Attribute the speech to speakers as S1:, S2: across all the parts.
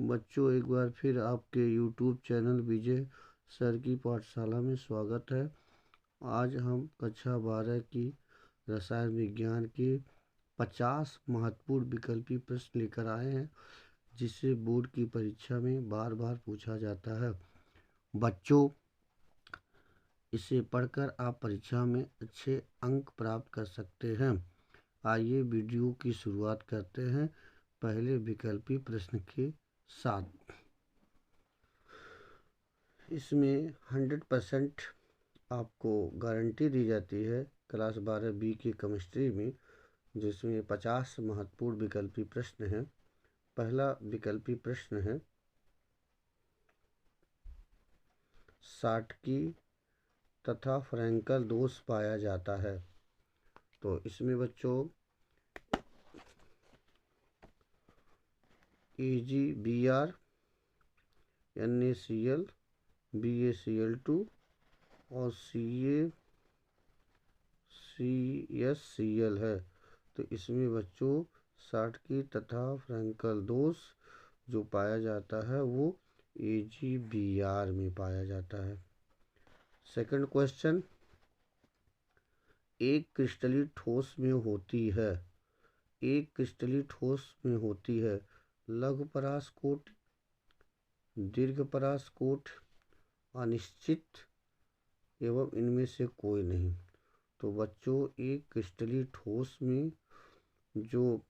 S1: बच्चों, एक बार फिर आपके YouTube चैनल विजय सर की पाठशाला में स्वागत है। आज हम कक्षा 12 की रसायन विज्ञान के 50 महत्वपूर्ण विकल्पी प्रश्न लेकर आए हैं, जिसे बोर्ड की परीक्षा में बार बार पूछा जाता है। बच्चों, इसे पढ़कर आप परीक्षा में अच्छे अंक प्राप्त कर सकते हैं। आइए वीडियो की शुरुआत करते हैं पहले विकल्पी प्रश्न के साथ। इसमें 100% आपको गारंटी दी जाती है क्लास 12 बी की केमिस्ट्री में, जिसमें 50 महत्वपूर्ण विकल्पी प्रश्न हैं। पहला विकल्पी प्रश्न है, साटकी तथा फ्रैंकल दोष पाया जाता है। तो इसमें बच्चों AgBr, NaCl, BaCl2 और CaCsCl है। तो इसमें बच्चों साटकी तथा फ्रैंकल दोष जो पाया जाता है वो AgBr में पाया जाता है। सेकंड क्वेश्चन, एक क्रिस्टलीय ठोस में होती है। एक क्रिस्टलीय ठोस में होती है लघु परासकोट, दीर्घ परासकोट, अनिश्चित एवं इनमें से कोई नहीं। तो बच्चों, एक क्रिस्टलीय ठोस में जो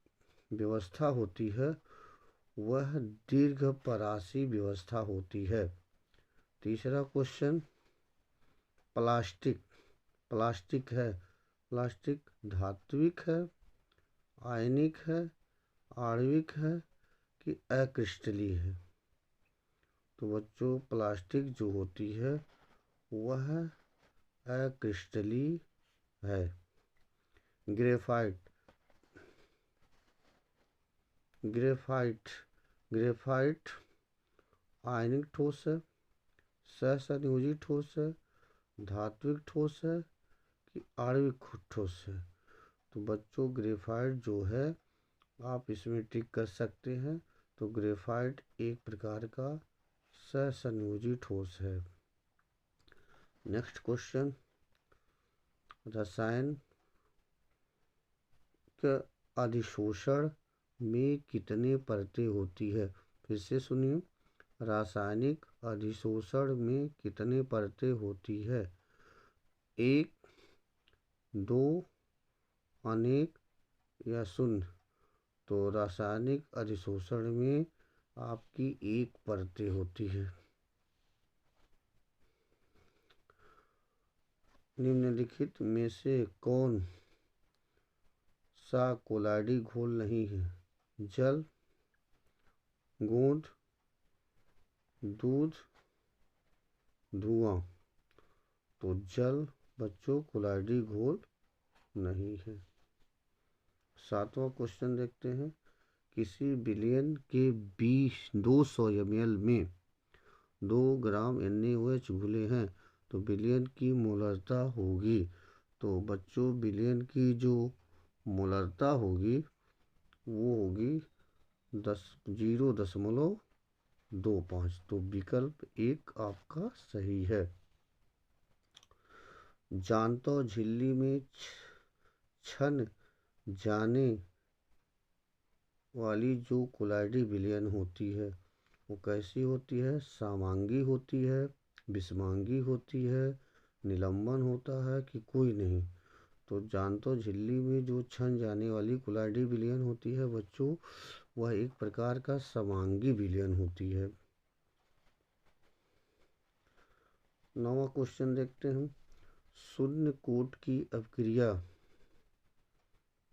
S1: व्यवस्था होती है वह दीर्घ परासी व्यवस्था होती है। तीसरा क्वेश्चन, प्लास्टिक है। प्लास्टिक धात्विक है, आयनिक है, आणविक है कि अक्रिस्टलीय है। तो बच्चों, प्लास्टिक जो होती है वह अक्रिस्टलीय है। ग्रेफाइट आयनिक ठोस है, सहसंयोजी ठोस है, धात्विक ठोस है कि आणविक ठोस है। तो बच्चों, ग्रेफाइट जो है आप इसमें टिक कर सकते हैं। तो ग्रेफाइट एक प्रकार का सहसंयोजी ठोस है। नेक्स्ट क्वेश्चन, रसायन के अधिशोषण में कितने परतें होती है। फिर से सुनिए, रासायनिक अधिशोषण में कितने परतें होती है। 1, 2, अनेक या शून्य। तो रासायनिक अधिशोषण में आपकी 1 परतें होती है। निम्नलिखित में से कौन सा कोलाडी घोल नहीं है। जल, गोंद, दूध, धुआं। तो जल बच्चों कोलाडी घोल नहीं है। 7वां क्वेश्चन देखते हैं, किसी विलयन के 200 ml में 2 ग्राम NaOH घुले हैं तो विलयन की मोलरता होगी। तो बच्चों, विलयन की जो मोलरता होगी वो होगी 0.25। तो विकल्प 1 आपका सही है। जानतो झिल्ली में छन जाने वाली जो कोलाडी विलयन होती है वो कैसी होती है। समांगी होती है, विषमांगी होती है, निलंबन होता है कि कोई नहीं। तो जानतो झिल्ली में जो छन जाने वाली कोलाडी विलयन होती है बच्चों, वह एक प्रकार का समांगी विलयन होती है। 9वां क्वेश्चन देखते हैं, शून्य कूट की अपक्रिया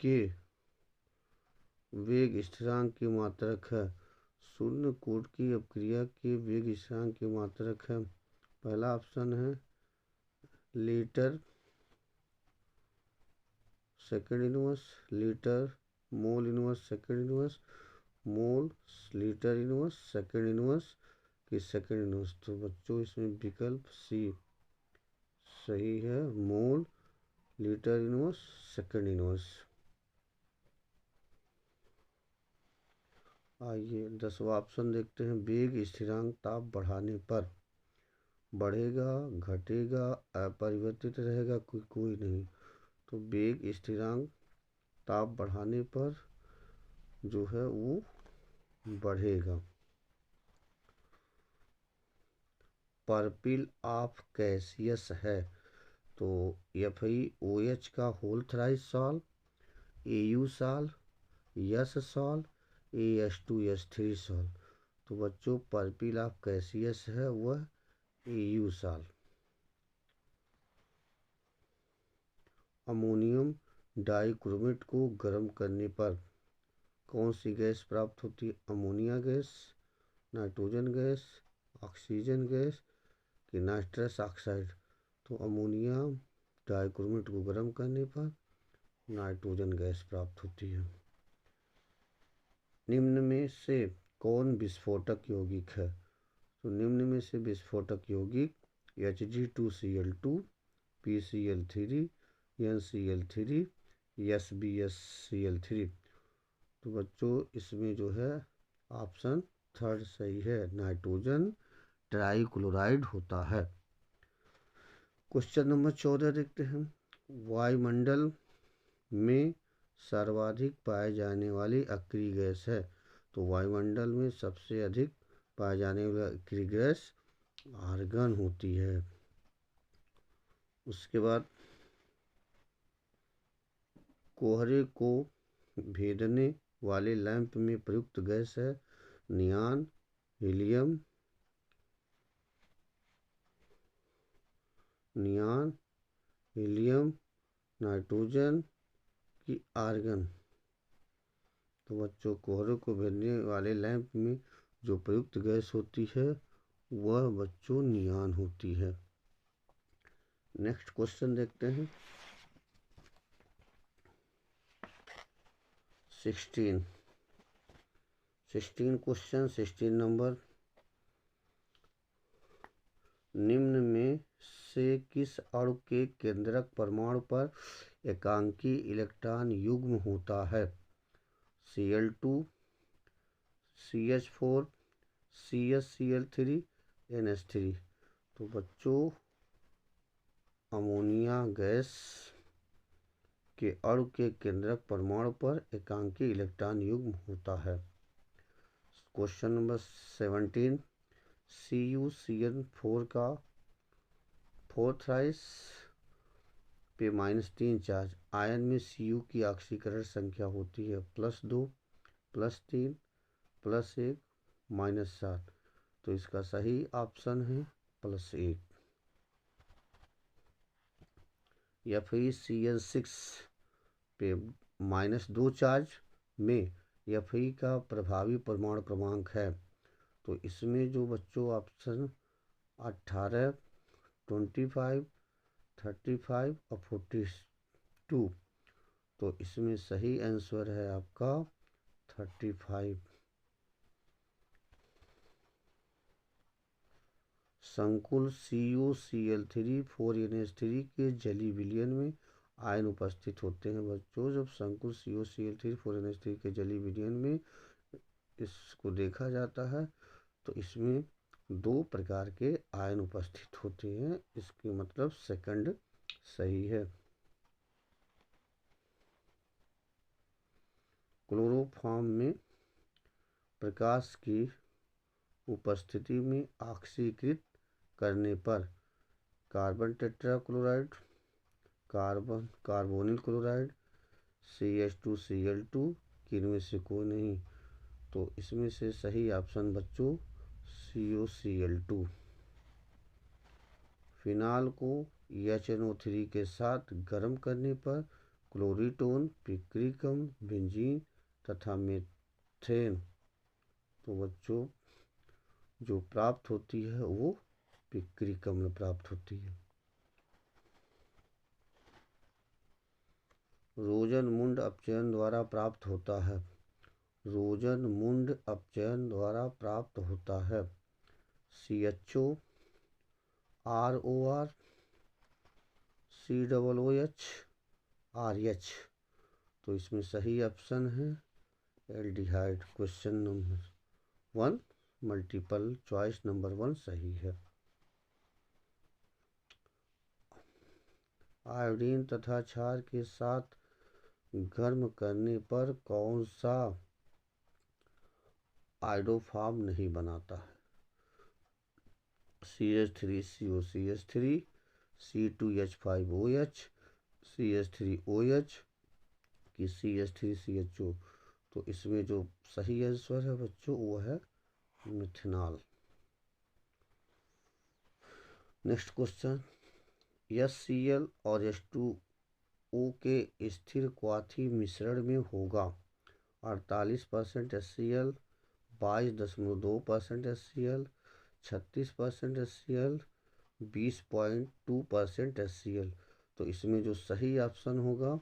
S1: के वेग स्थिरांक की मात्रक है। शून्य कूट की अपक्रिया के वेग स्थिरांक की मात्रक है। पहला ऑप्शन है litre second inverse, litre mole inverse second inverse, mole litre inverse second inverse कि सेकेंड इनवर्स। तो बच्चों, इसमें विकल्प सी सही है, mole litre inverse second inverse. आइए 10वां ऑप्शन देखते हैं। वेग स्थिरांक ताप बढ़ाने पर बढ़ेगा, घटेगा, अपरिवर्तित रहेगा, कोई नहीं। तो वेग स्थिरांक ताप बढ़ाने पर जो है वो बढ़ेगा। पर्पिल ऑफ कैसियस है तो FeOH का whole thrice sol, AU sol, S sol, AS2S3 sol. तो बच्चों पर्पिल ऑफ कैसियस है वह AU सॉल्व। अमोनियम डाइक्रोमेट को गर्म करने पर कौन सी गैस प्राप्त होती है? Ammonia gas, nitrogen gas, oxygen gas कि नाइट्रस ऑक्साइड? तो अमोनिया डाइक्रोमेट को गर्म करने पर नाइट्रोजन गैस प्राप्त होती है। निम्न में से कौन विस्फोटक यौगिक है? तो निम्न में से विस्फोटक यौगिक Hg2Cl2, PCl3, NCl3, SbSCl3। तो बच्चों इसमें जो है ऑप्शन थर्ड सही है, नाइट्रोजन ट्राइक्लोराइड होता है। क्वेश्चन नंबर 14 देखते हैं। वायुमंडल में सर्वाधिक पाए जाने वाली अक्रिय गैस है तो वायुमंडल में सबसे अधिक पाए जाने वाली अक्रिय गैस आर्गन होती है। उसके बाद कोहरे को भेदने वाले लैंप में प्रयुक्त गैस है नियॉन, हीलियम, नाइट्रोजन की आर्गन। तो बच्चों कोहरे को भेदने वाले लैंप में जो प्रयुक्त गैस होती है वह बच्चों नियॉन होती है। नेक्स्ट क्वेश्चन देखते हैं। 16 क्वेश्चन 16 नंबर। निम्न में से किस अणु के केंद्रक परमाणु पर एकांकी इलेक्ट्रॉन युग्म होता है? Cl2, CH4, CsCl3, NH3। तो बच्चों अमोनिया गैस के अणु के केंद्रक परमाणु पर एकांकी इलेक्ट्रॉन युग्म होता है। क्वेश्चन नंबर 17 CuCl4 का 4 थ्राइस पे -3 चार्ज आयन में Cu की ऑक्सीकरण संख्या होती है +2, +3, +1, -7। तो इसका सही ऑप्शन है +1। FeCl6 पे -2 चार्ज में Fe का प्रभावी परमाणु क्रमांक है तो इसमें जो बच्चों ऑप्शन 18, 25, 35 और 42। तो इसमें सही आंसर है आपका 35। संकुल CuCl3 4NH3 के जलीय विलयन में आयन उपस्थित होते हैं बच्चों। जब संकुल CuCl3 4NH3 के जलीय विलयन में इसको देखा जाता है तो इसमें 2 प्रकार के आयन उपस्थित होते हैं। इसके मतलब सेकंड सही है। क्लोरोफॉर्म में प्रकाश की उपस्थिति में ऑक्सीकृत करने पर carbon tetrachloride, carbonyl chloride, CH2Cl2 किनमें से कोई नहीं। तो इसमें से सही ऑप्शन बच्चों CuCl2। फिनाल को HNO3 के साथ गर्म करने पर क्लोरीटोन, पिक्रिकम, बेंजीन तथा मीथेन तो बच्चों जो प्राप्त होती है वो पिक्रिकम में प्राप्त होती है। रोजनमुंड अपचयन द्वारा प्राप्त होता है। रोजनमुंड अपचयन द्वारा प्राप्त होता है CHO, ROR, COOH, RH। तो इसमें सही ऑप्शन है aldehyde. Question number 1 multiple choice number 1 सही है। आयोडीन तथा क्षार के साथ गर्म करने पर कौन सा आयोडोफॉर्म नहीं बनता है? CH3COCH3, C2H5OH, CH3OH कि CH3CHO। तो इसमें जो सही आंसर है बच्चों वो है मिथेनॉल। नेक्स्ट क्वेश्चन, HCl और H2O के स्थिर क्वाथी मिश्रण में होगा 48% HCl, 22.2% HCl, 36% HCl, 20.2% HCl। तो इसमें जो सही ऑप्शन होगा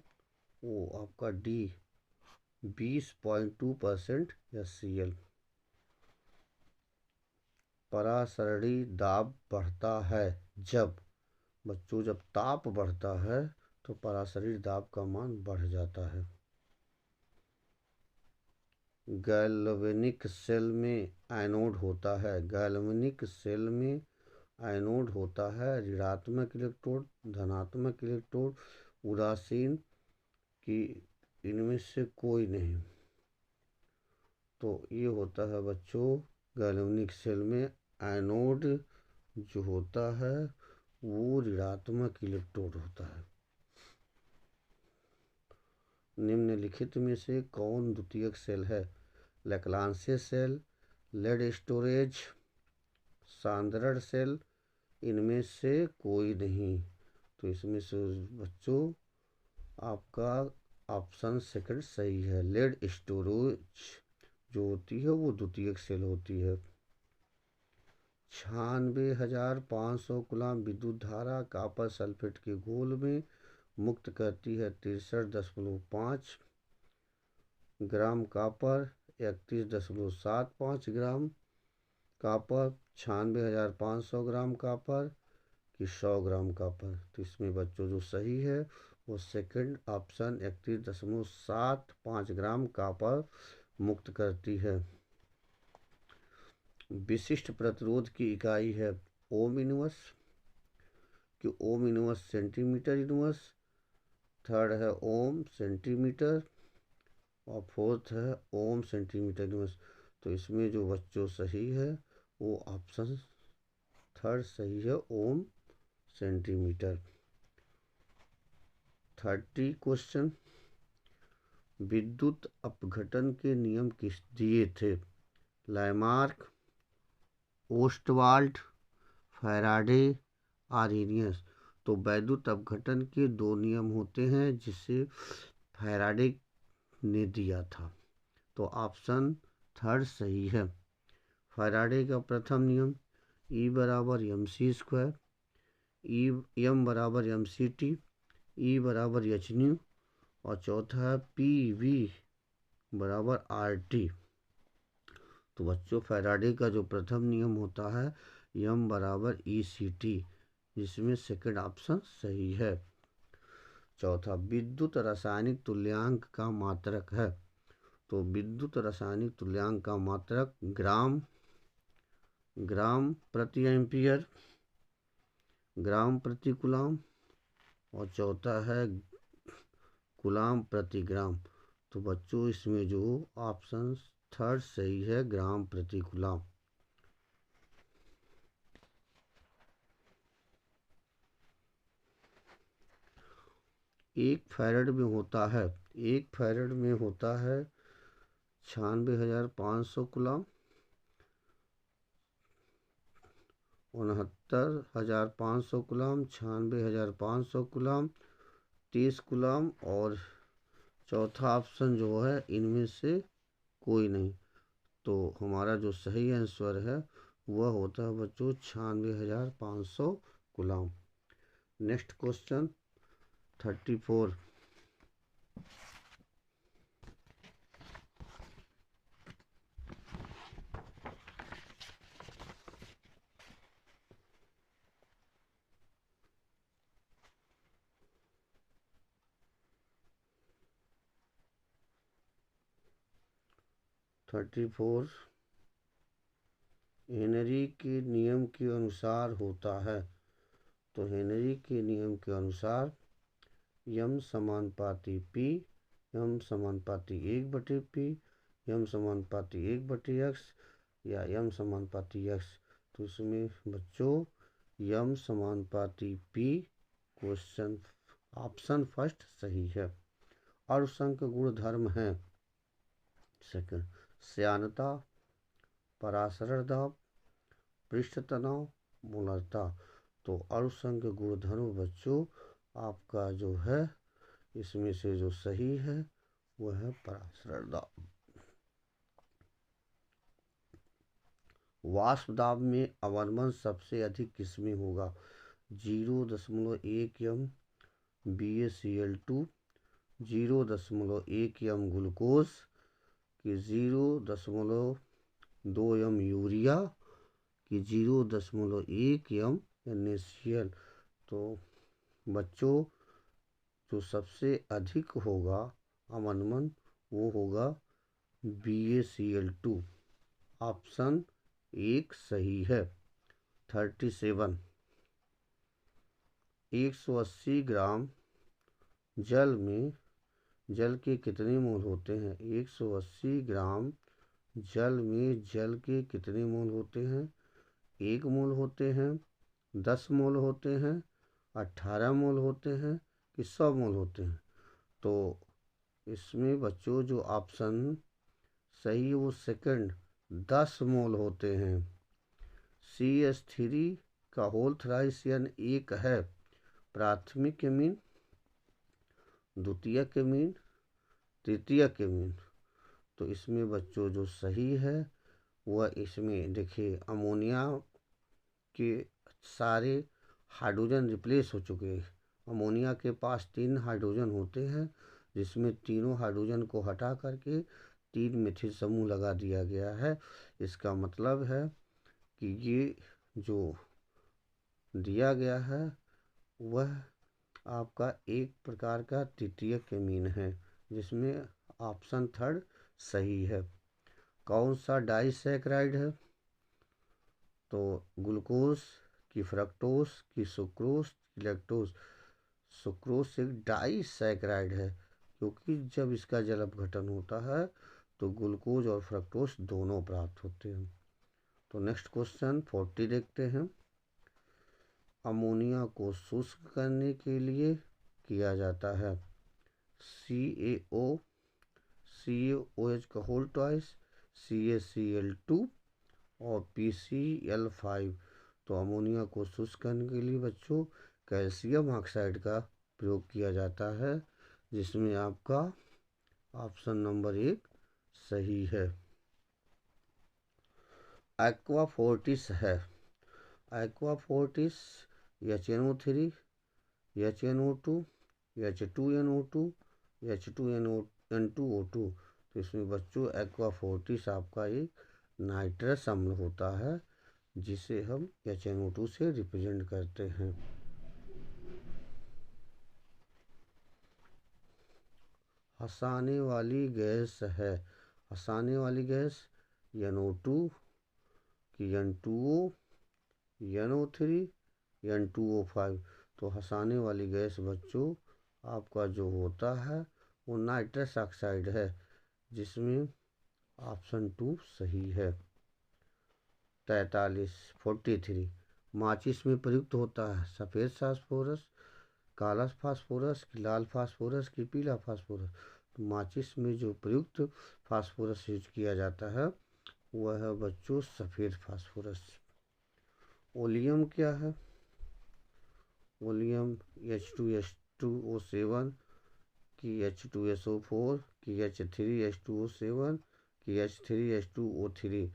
S1: वो आपका डी 20.2% HCl। परासरणी दाब बढ़ता है जब बच्चों जब ताप बढ़ता है तो परासरणी दाब का मान बढ़ जाता है। गैल्वेनिक सेल में एनोड होता है। गैल्वेनिक सेल में एनोड होता है ऋणात्मक इलेक्ट्रोड, धनात्मक इलेक्ट्रोड, उदासीन कि इनमें से कोई नहीं। तो ये होता है बच्चों गैल्वेनिक सेल में एनोड जो होता है वो ऋणात्मक इलेक्ट्रोड होता है। निम्नलिखित में से कौन द्वितीयक सेल है? लैक्लांसे सेल, लेड स्टोरेज, सांद्रण सेल, इनमें से कोई नहीं। तो इसमें से बच्चों आपका ऑप्शन सेकंड सही है। लेड स्टोरेज जो होती है वो द्वितीयक सेल होती है। 96,500 कूलम विद्युत धारा कॉपर सल्फेट के घोल में मुक्त करती है 63.5 gram copper, 31.75 gram copper, 96,500 gram copper कि 100 ग्राम कॉपर। तो इसमें बच्चों जो सही है वो सेकंड ऑप्शन 31.75 ग्राम कॉपर मुक्त करती है। विशिष्ट प्रतिरोध की इकाई है ओम इनवर्स कि ohm inverse centimetre inverse, third है ओम सेंटीमीटर और फोर्थ है ओम सेंटीमीटर इनवर्स। तो इसमें जो बच्चों सही है वो ऑप्शन थर्ड सही है ओम सेंटीमीटर। 30 क्वेश्चन, विद्युत अपघटन के नियम किस दिए थे? Lamarck, Ostwald, Faraday, Arrhenius. तो वैद्युत अपघटन के दो नियम होते हैं जिसे फैराडे ने दिया था। तो ऑप्शन थर्ड सही है। फैराडे का प्रथम नियम E बराबर mc², M बराबर mct, E बराबर hν और चौथा है PV बराबर RT। तो बच्चों फैराडे का जो प्रथम नियम होता है M बराबर ECT, जिसमें सेकंड ऑप्शन सही है। चौथा विद्युत रासायनिक तुल्यांक का मात्रक है। तो विद्युत रासायनिक तुल्यांक का मात्रक ग्राम प्रति एम्पियर, ग्राम प्रति कूलम और चौथा है कूलम प्रति ग्राम। तो बच्चों इसमें जो ऑप्शन थर्ड सही है ग्राम प्रति कूलम। एक फैरड में होता है 96,500 कूलम, 69,500 कूलम, 96,500 कूलम, 30 कूलम और चौथा ऑप्शन जो है इनमें से कोई नहीं। तो हमारा जो सही आंसर है वह होता है बच्चों 96,500 कूलम। नेक्स्ट क्वेश्चन 34, 34 हेनरी के नियम के अनुसार होता है। तो हेनरी के नियम के अनुसार यम समानुपाती पी, यम समानुपाती 1/p, यम समानुपाती 1/x या यम समानुपाती x। तो इसमें बच्चों यम समानुपाती p क्वेश्चन ऑप्शन फर्स्ट सही है। अणुसंख गुणधर्म है। सेकंड, श्यानता, परासरण दाब, पृष्ठ तनाव, मोलरता। तो अणुसंख गुणधर्म बच्चों आपका जो है इसमें से जो सही है वह है परासरण दाब। वाष्प दाब में अवनमन सबसे अधिक किसमें होगा? 0.1 m BaCl2, 0.1 m ग्लूकोज कि 0.2 m यूरिया कि 0.1 m NaCl। तो बच्चों जो सबसे अधिक होगा अवनमन वो होगा BaCl2, ऑप्शन 1 सही है। 37, 180 ग्राम जल में जल के कितने मोल होते हैं? 180 ग्राम जल में जल के कितने मोल होते हैं? 1 मोल होते हैं, 10 मोल होते हैं, 18 मोल होते हैं कि 100 मोल होते हैं? तो इसमें बच्चों जो ऑप्शन सही है वो सेकंड 10 मोल होते हैं। CH3 का होल थ्राइस यानी 1 है प्राथमिक एमीन, द्वितीयक एमीन, तृतीयक एमीन। तो इसमें बच्चों जो सही है वह इसमें देखिए अमोनिया के सारे हाइड्रोजन रिप्लेस हो चुके हैं। अमोनिया के पास 3 हाइड्रोजन होते हैं जिसमें तीनों हाइड्रोजन को हटा करके 3 मिथिल समूह लगा दिया गया है। इसका मतलब है कि ये जो दिया गया है वह आपका एक प्रकार का तृतीयक एमीन है जिसमें ऑप्शन थर्ड सही है। कौन सा डाइसैकराइड है? तो ग्लूकोज की फ्रक्टोज की सुक्रोज की लैक्टोज। सुक्रोज एक डाइसैकराइड है क्योंकि जब इसका जल अपघटन होता है तो ग्लूकोज और फ्रक्टोज दोनों प्राप्त होते हैं। तो नेक्स्ट क्वेश्चन 40 देखते हैं। अमोनिया को शुष्क करने के लिए किया जाता है CaOH का होल ट्वाइस, CaCl2 और PCl5। तो अमोनिया को शुष्क करने के लिए बच्चों कैल्शियम ऑक्साइड का प्रयोग किया जाता है जिसमें आपका ऑप्शन नंबर 1 सही है। एक्वा फोर्टिस है। Aqua Fortis HNO3, HNO2, H2NO2, H2N2O2। तो इसमें बच्चों एक्वा फोर्टिस आपका एक नाइट्रस अम्ल होता है जिसे हम HNO2 से रिप्रेजेंट करते हैं। हंसाने वाली गैस है। हंसाने वाली गैस NO2 कि N2O, NO3, N2O5। तो हंसाने वाली गैस बच्चों आपका जो होता है वो नाइट्रस ऑक्साइड है जिसमें ऑप्शन 2 सही है। 43 माचिस में प्रयुक्त होता है सफ़ेद फास्फोरस, काला फास्फोरस कि लाल फास्फोरस कि पीला फास्फोरस? तो माचिस में जो प्रयुक्त फास्फोरस यूज किया जाता है वह है बच्चों सफ़ेद फास्फोरस। ओलियम क्या है? ओलियम H2H2O7 कि H2SO4 कि H3H2O7 कि H3H2O3।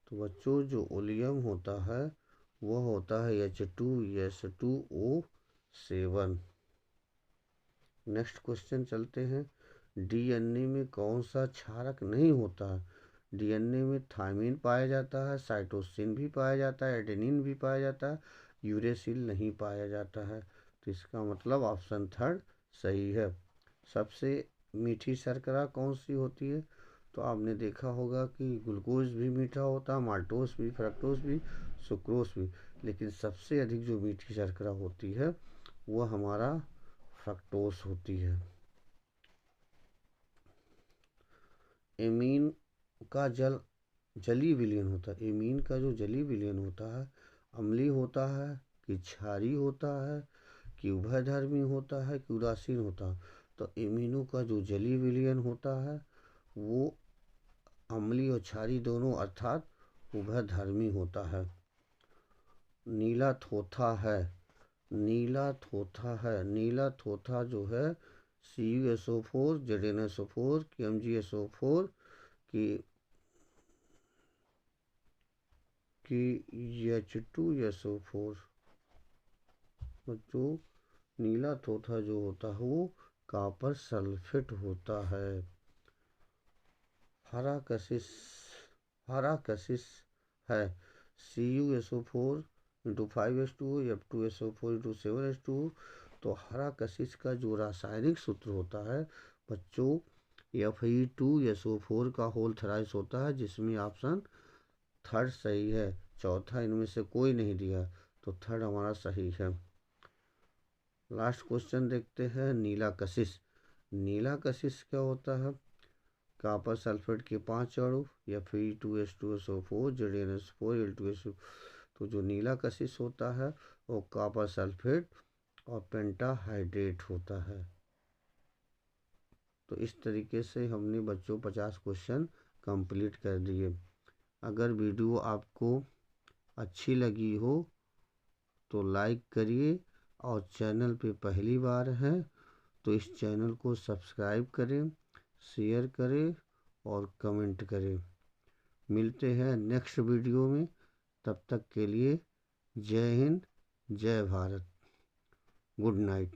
S1: तो बच्चों जो ओलियम होता है वह होता है H2S2O7। नेक्स्ट क्वेश्चन चलते हैं। DNA में कौन सा क्षारक नहीं होता है? DNA में थायमिन पाया जाता है, साइटोसिन भी पाया जाता है, एडेनिन भी पाया जाता है, यूरेसिल नहीं पाया जाता है। तो इसका मतलब ऑप्शन थर्ड सही है। सबसे मीठी शर्करा कौन सी होती है? तो आपने देखा होगा कि ग्लूकोज भी मीठा होता है, माल्टोस भी, फ्रक्टोस भी, सुक्रोस भी, लेकिन सबसे अधिक जो मीठी शर्करा होती है वह हमारा फ्रक्टोस होती है। एमीन का जलीय विलयन होता है। एमीन का जो जलीय विलयन होता है, अम्लीय होता है कि क्षारीय होता है कि उभयधर्मी होता है कि उदासीन होता है। तो एमीनों का जो जलीय विलयन होता है वो अम्लीय और क्षारीय दोनों अर्थात उभयधर्मी होता है। नीला थोथा है, नीला थोथा है, नीला थोथा जो है CuSO4, ZnSO4 की MgSO4 की H2SO4, जो नीला थोथा जो होता है वो कॉपर सल्फेट होता है। हरा कशिश है CuSO4 into 5H2O, F2SO4 into 7H2O। तो हरा कशिश का जो रासायनिक सूत्र होता है बच्चों Fe2SO4 का होल थ्राइस होता है, जिसमें ऑप्शन थर्ड सही है। चौथा इनमें से कोई नहीं दिया, तो थर्ड हमारा सही है। लास्ट क्वेश्चन देखते हैं। नीला कशिश, नीला कशिश क्या होता है? कॉपर सल्फेट के 5 अणु या Fe2H2SO4 ZnS4 Al2SO। तो जो नीला कशिश होता है वो कॉपर सल्फेट और पेंटाहाइड्रेट होता है। तो इस तरीके से हमने बच्चों 50 क्वेश्चन कंप्लीट कर दिए। अगर वीडियो आपको अच्छी लगी हो तो लाइक करिए, और चैनल पे पहली बार है तो इस चैनल को सब्सक्राइब करें, शेयर करें और कमेंट करें। मिलते हैं नेक्स्ट वीडियो में, तब तक के लिए जय हिंद, जय भारत, गुड नाइट।